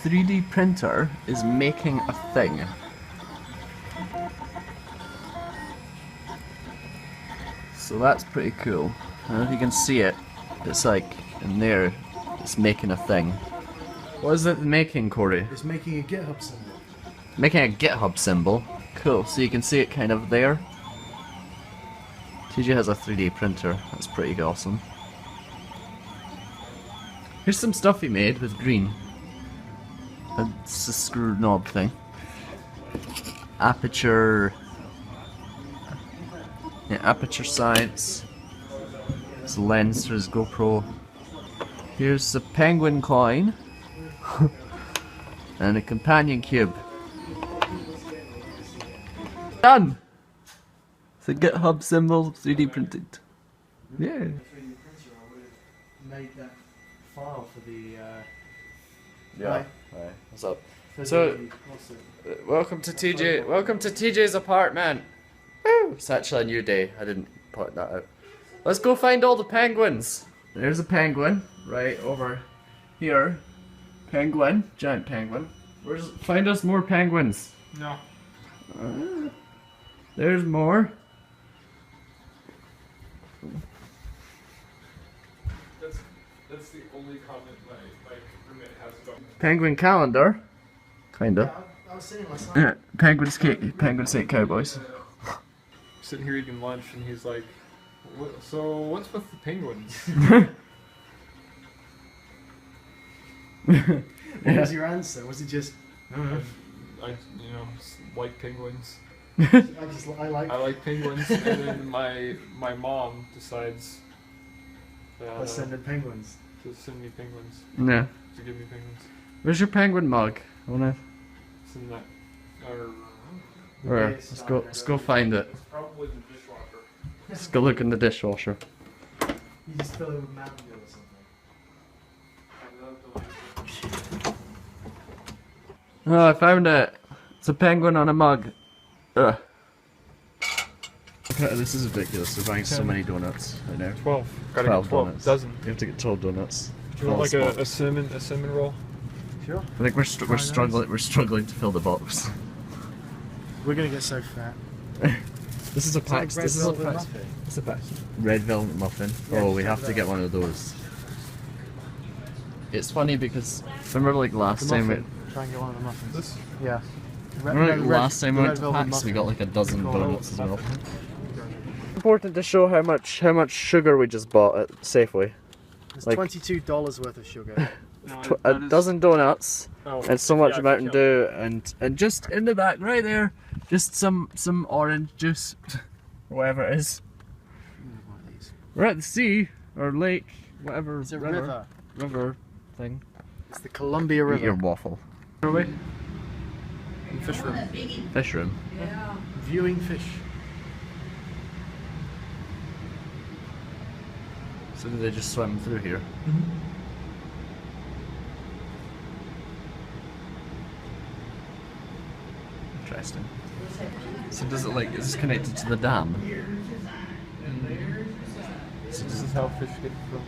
3D printer is making a thing. So that's pretty cool. I don't know if you can see it. It's like in there, it's making a thing. What is it making, Corey? It's making a GitHub symbol. Making a GitHub symbol. Cool, so you can see it kind of there. TJ has a 3D printer. That's pretty awesome. Here's some stuff he made with green. It's a screw knob thing. Aperture. Yeah, aperture science. It's a lens for his GoPro. Here's a penguin coin. And a companion cube. Done! It's a GitHub symbol 3D printed. Yeah. 3D printer, I would have made that file for the. Yeah. Right. What's up? So, welcome to TJ. Welcome to TJ's apartment. Woo! It's actually a new day. I didn't point that out. Let's go find all the penguins. There's a penguin right over here. Penguin, giant penguin. Find us more penguins. No. There's more. That's the only comment my roommate has about. Penguin calendar. Kinda. I was saying last night. Penguins hate cowboys. Sitting here eating lunch, and he's like, "So what's with the penguins?" What was your answer? Was it just? I like penguins. I like. I like penguins, and then my mom decides Let's send in penguins. to send me penguins. Yeah. To give me penguins. Where's your penguin mug? I wanna. Send that. Or Where? Let's go find it. it's probably the dishwasher. Let's go look in the dishwasher. You just fill it with Mountain Dew or something. Oh, I found it. It's a penguin on a mug. Ugh. Okay, this is ridiculous. We're buying so many donuts right now. 12. Gotta 12 get 12 donuts. dozen. You have to get 12 donuts. Do you want like a cinnamon roll? Sure. I think we're struggling to fill the box. We're gonna get so fat. This is a pack. This is a pack. It's a pack. Red velvet muffin. Yeah, Oh, we just have to get one of those. It's funny because remember like last time we. Try and get one of the muffins. This? Yeah. Remember like last time we went to PAX, we got like a dozen donuts as well. Important to show how much sugar we just bought at Safeway. It's like- $22 worth of sugar. A dozen donuts Oh, and so much yeah, Mountain yeah. Dew and just in the back right there, just some orange juice, or whatever it is. We're at the sea or lake, whatever. It's a river. River thing. It's the Columbia Eat your River. waffle. Where are we? Fish room. Fish room. Viewing fish. So do they just swim through here? Interesting. So does it like, is this connected to the dam? So this is how fish get from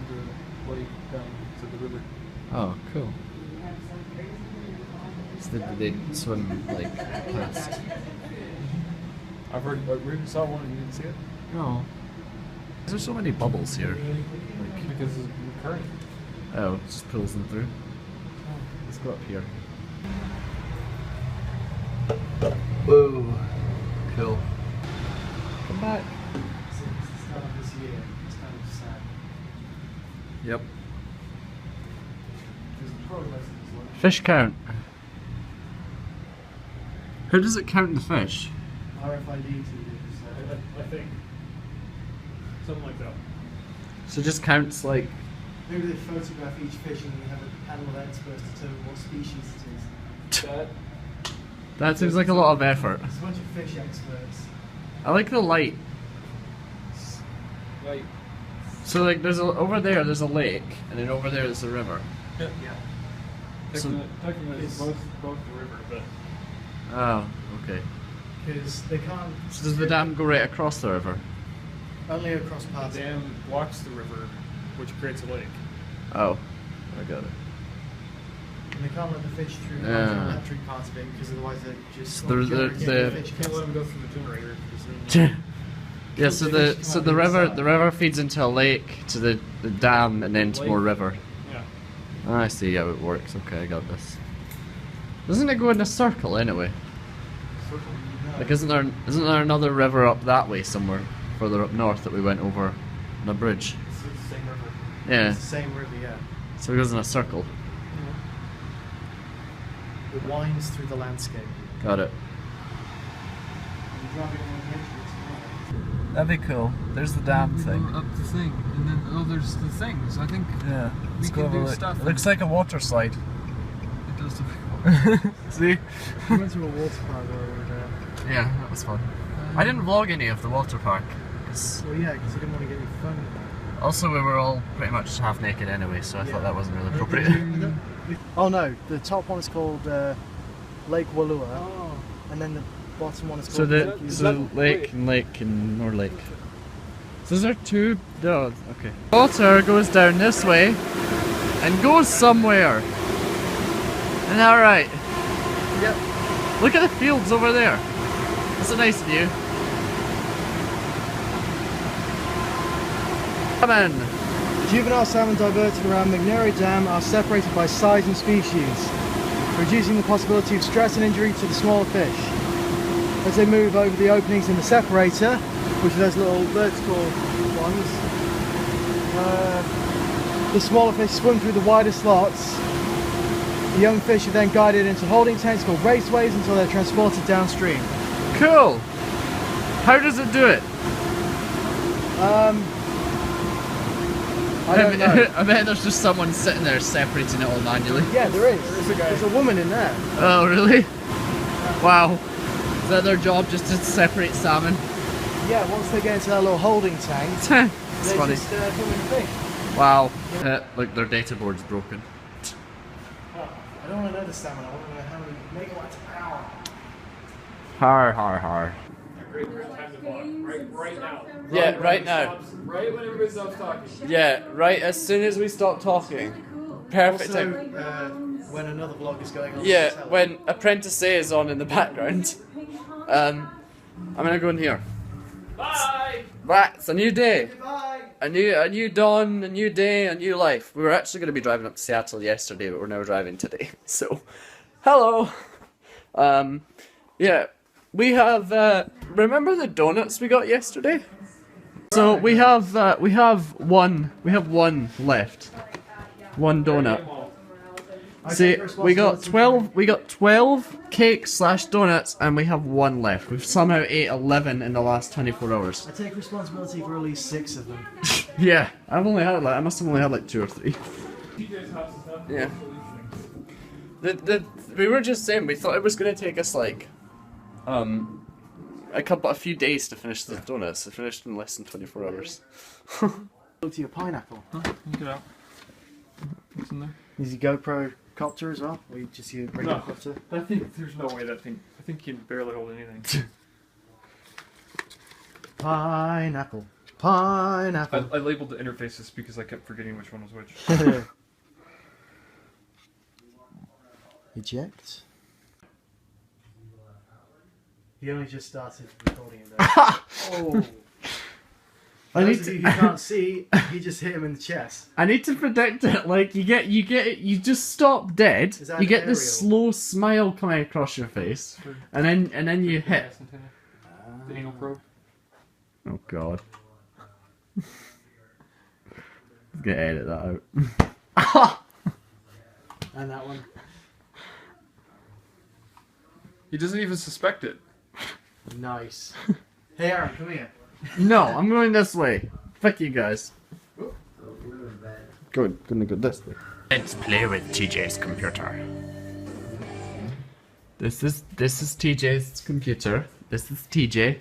the lake down to the river. Oh, cool. So they swim like past. I've heard, we saw one and you didn't see it? No. There's so many bubbles here. Because of the current. Oh, it just pulls them through. Let's go up here. Whoa. Cool. Come back. Since the start of this year, it's kind of sad. Yep. There's progress in this one. Fish count. How does it count the fish? RFID to the I think. Something like that. So it just counts like. Maybe they photograph each fish and we have a panel of experts determine what species it is. That. That seems like a lot of effort. There's a bunch of fish experts. I like the light. Like. So like over there there's a lake and then over there there's a river. Yeah. So- Technically it's both the river, but. Oh, okay. Because they can't. So does the dam go right across the river? Only across The parts. dam blocks the river, which creates a lake. Oh, I got it. And they can't let the fish through the Yeah. electric part of it because otherwise they're just So the fish Can't let them go through the generator. yeah, so the river feeds into a lake to the dam and then to more river. Yeah. Oh, I see how it works. Okay, I got this. Doesn't it go in a circle anyway? Like, isn't there another river up that way somewhere, further up north, that we went over on a bridge? It's the same river. Yeah. It's the same river, yeah. So it goes in a circle. It winds through the landscape. Got it. That'd be cool. There's the dam thing. Up the thing, and then there's the thing. So I think Yeah. we can do stuff. It looks like a water slide. It does look See? We went to a water park where we were there. Yeah, that was fun. I didn't vlog any of the water park. Well, yeah, because you didn't want to get any fun. Also, we were all pretty much half naked anyway, so I thought that wasn't really appropriate. Oh no, the top one is called Lake Wallua, Oh. and then the bottom one is called So Lake lake and more lake. So is there two? No, okay. Water goes down this way and goes somewhere. Isn't that right? Yep. Look at the fields over there. That's a nice view. Come in. Juvenile salmon diverted around McHale Dam are separated by size and species, reducing the possibility of stress and injury to the smaller fish. As they move over the openings in the separator, which are those little vertical ones, the smaller fish swim through the wider slots. The young fish are then guided into holding tanks called raceways until they're transported downstream. Cool. How does it do it? I don't know. I bet there's just someone sitting there separating it all manually. Yeah, there is. There's a woman in there. Oh, really? Wow. Is that their job, just to separate salmon? Yeah, once they get into that little holding tank, It's they're funny. just filming the fish. Wow. Look, their data board's broken. I don't want to know the salmon, I want to know how many megawatts per hour. Har har har. Great time to vlog. Right now. Yeah, right now. Right when everybody stops talking. Yeah, right as soon as we stop talking. Perfect Also, time. when another vlog is going on. Yeah, tell when Apprentice A is on in the background. I'm gonna go in here. Bye! Right, it's a new day. Bye! A new dawn, a new day, a new life. We were actually going to be driving up to Seattle yesterday, but we're now driving today. So, hello. Yeah, we have. Remember the donuts we got yesterday? So we have one left. One donut. See, we got 12 cakes / donuts, and we have one left. We've somehow ate 11 in the last 24 hours. I take responsibility for at least 6 of them. Yeah, I must have only had like 2 or 3. Yeah. We were just saying, we thought it was going to take us like, a few days to finish the donuts. It finished in less than 24 hours. Look to your pineapple. Look it up. What's in there? Is your GoPro copter as well? Or you just your regular No. copter? I think there's no way that thing. I think you can barely hold anything. Pineapple. Pineapple. I labeled the interfaces because I kept forgetting which one was which. Eject. He only just started recording it there. Oh! I need Those of to. you who can't see, he just hit him in the chest. I need to predict it. Like you just stop dead. Is that You an get this aerial? slow smile coming across your face, and then you hit. The anal probe. Oh god. Gonna edit that out. And that one. He doesn't even suspect it. Nice. Hey Aaron, come here. No, I'm going this way. Fuck you guys. Gonna go this way. Let's play with TJ's computer. This is TJ's computer. This is TJ.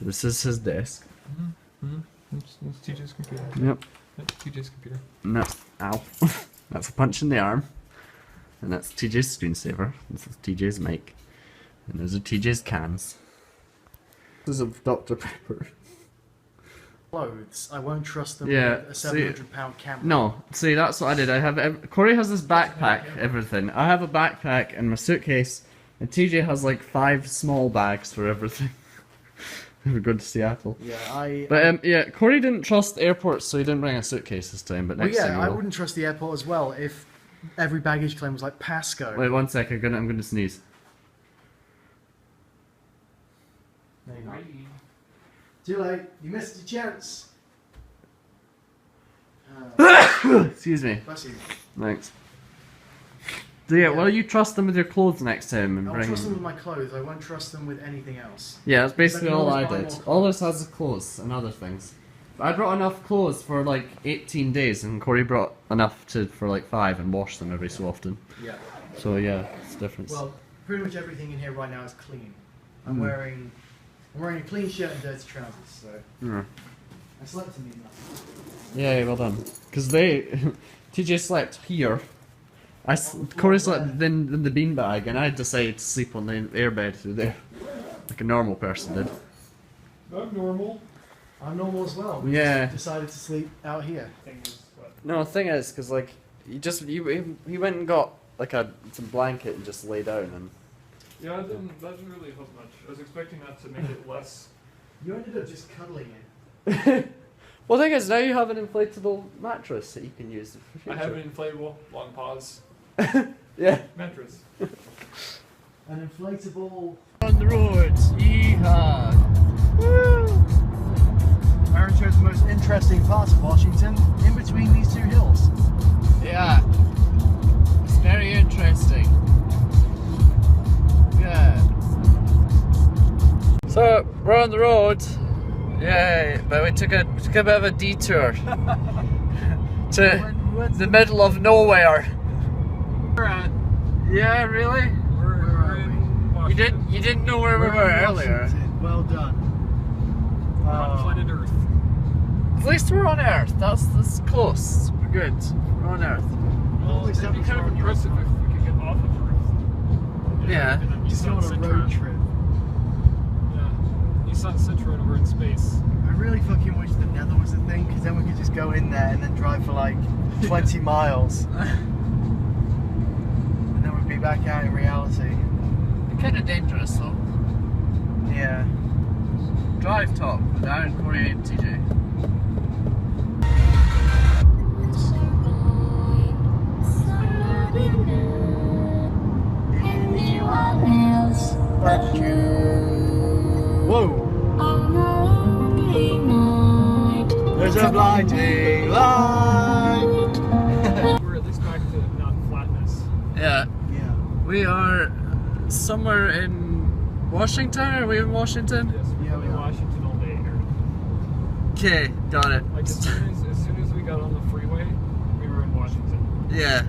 This is his desk. That's TJ's computer. Yep. That's TJ's computer. And that's ow. That's a punch in the arm. And that's TJ's screensaver. This is TJ's mic. And those are TJ's cans. This is of Dr. Pepper. Clothes. I won't trust them Yeah, with a 700-pound camera. No, see, that's what I did. I have Corey has his backpack, everything. I have a backpack and my suitcase, and TJ has like 5 small bags for everything. We're going to Seattle. Yeah, But yeah, Corey didn't trust airports, so he didn't bring a suitcase this time. But next time he I will. wouldn't trust the airport as well if every baggage claim was like Pasco. Wait 1 sec. I'm gonna sneeze. There you go. Too late. You missed your chance. Excuse me. Bless you. Thanks. So yeah, well, you trust them with your clothes next time and I'll bring. trust them with my clothes. I won't trust them with anything else. Yeah, that's basically I can all I always buy did. more All this has is clothes and other things. I brought enough clothes for like 18 days, and Corey brought enough for like 5 and washed them every so often. Yeah. So yeah, it's a difference. Well, pretty much everything in here right now is clean. I'm Mm. wearing a clean shirt and dirty trousers, so Yeah. I slept in these nights. Yeah, well done. Because TJ slept here. Corey slept in the beanbag, and I decided to sleep on the airbed through there, like a normal person did. I'm normal. I'm normal as well. We Yeah. just decided to sleep out here. No, the thing is, because like he went and got like some blanket and just lay down and. Yeah, that didn't really help much. I was expecting that to make it less. You ended up just cuddling it. Well, the thing is, now you have an inflatable mattress that you can use. For future. I have an inflatable, long pause, Yeah. mattress. An inflatable. On the road, yeehaw! Woo! Aaron chose the most interesting parts of Washington in between these 2 hills. Yeah, it's very interesting. Yeah. So we're on the road. Yay! But we took a bit of a detour to the middle of nowhere. We're at. Yeah, really? We're in You didn't know where we were earlier. Washington. Well done. We're on planet Earth. At least we're on Earth. That's close. We're good. We're on Earth. Well, it'd be kind of impressive if we could get off of Earth. Yeah. And then Just go on a road trip. Yeah. Nissan Sentra over in space. I really fucking wish the Nether was a thing, because then we could just go in there and then drive for like 20 miles. And then we'd be back out in reality. Kind of dangerous though. Yeah. Drive Talk with Aaron, Corey, and TJ. Whoa! There's a blinding light! We're at least back to not flatness. Yeah, Yeah. we are somewhere in Washington. Are we in Washington? Yes, we're Yeah, we in are. Washington all day here. Okay, got it. Like as soon as we got on the freeway, we were in Washington. Yeah,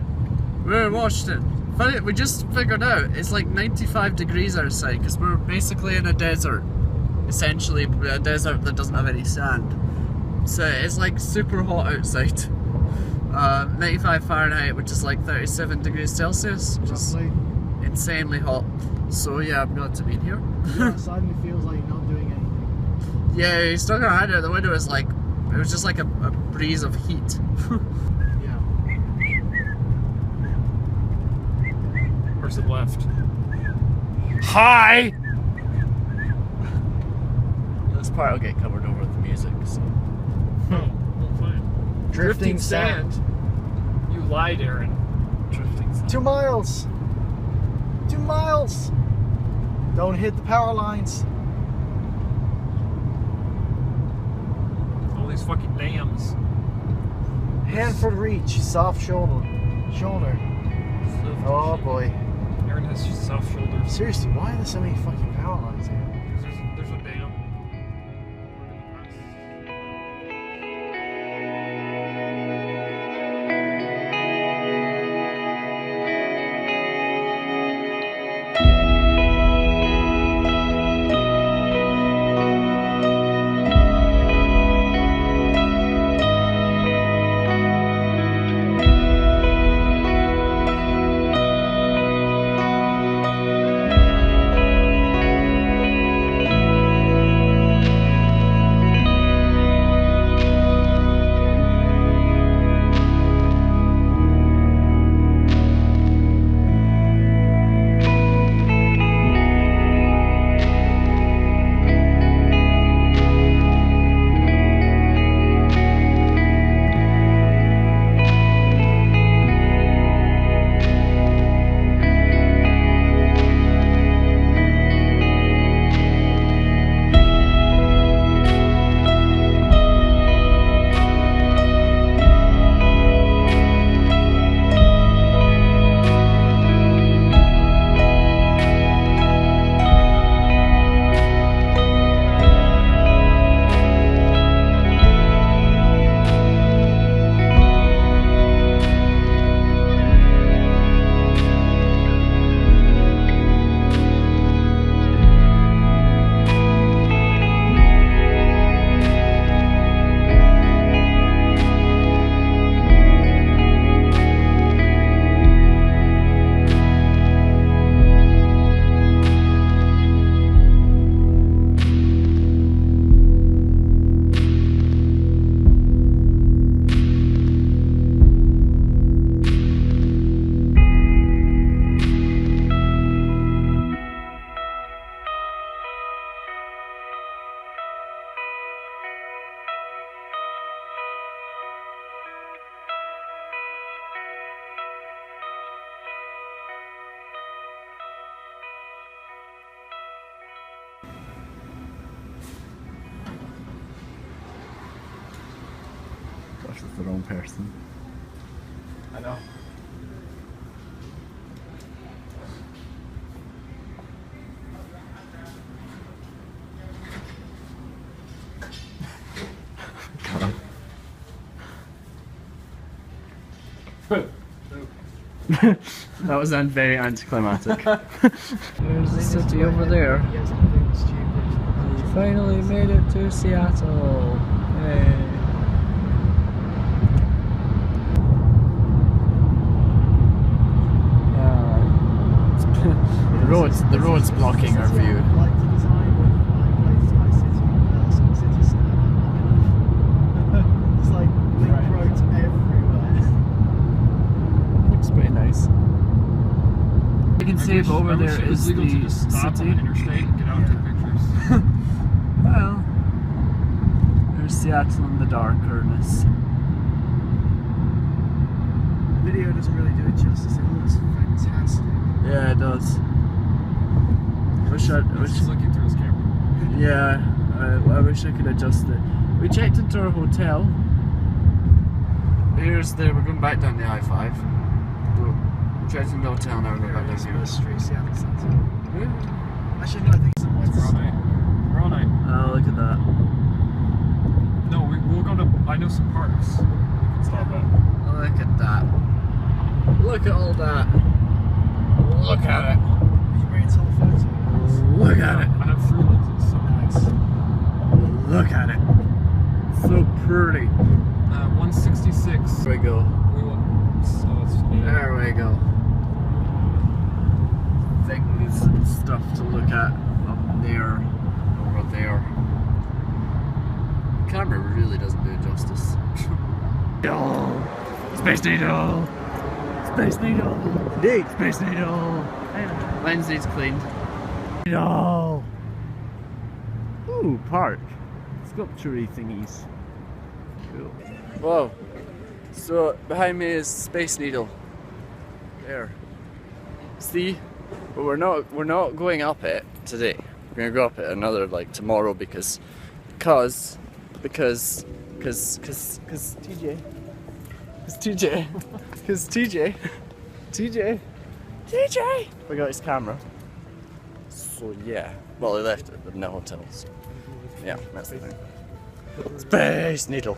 we're in Washington. Funny, we just figured out it's like 95 degrees outside because we're basically in a desert. Essentially, a desert that doesn't have any sand. So it's like super hot outside. 95 Fahrenheit, which is like 37 degrees Celsius, which is Roughly. insanely hot. So yeah, I'm glad to be here. You're outside and it feels like you're not doing anything. Yeah, you stuck our hand out the window. It was just like a breeze of heat. Yeah. Person left. Hi! This part will get covered over with the music, so. Oh, fine. Drifting sand. You lied, Aaron. Drifting sand. 2 miles! 2 miles! Don't hit the power lines. All these fucking dams. Hanford Reach, soft shoulder. Oh boy. Aaron has soft shoulders. Seriously, why are there so many fucking power lines here? There's a dam. with the wrong person. I know. That was very anticlimactic. There's the city over there. We finally made it to Seattle. Yay. The road's blocking our view. Like the design with Sky City, some city skyline long enough. It's like link roads everywhere. Looks pretty nice. You can see over there is the city. Interstate and get out and take pictures. Well, there's Seattle in the darkness. The video doesn't really do it justice. It looks fantastic. Yeah, it does. He's looking through his camera. Yeah, I wish I could adjust it. We checked into our hotel. We're going back down the I-5. We checked into the hotel, now we're going back down here. Street, Seattle Center. Yeah. Actually, no, I think it's We're all night. We're all night. Oh, look at that. No, we'll go to. I know some parks. We can stop at. Look at that. Look at all that. Look at it. you bring a telephoto. Look at it. I have 3 lenses, so Nice. Look at it. So pretty. 166. There we go. We will. So it's There we go. Things and stuff to look at up there, over there. The camera really doesn't do it justice. Needle! Space Needle! Space Needle! Indeed! Space Needle! Lindsay's cleaned. Needle! Ooh, park. Sculpture-y thingies. Cool. Whoa. So behind me is Space Needle. There. See? But we're not going up it today. We're gonna go up it another tomorrow because TJ forgot his camera. So yeah. Well, he left it in the hotel. So yeah, that's the thing. Space Needle.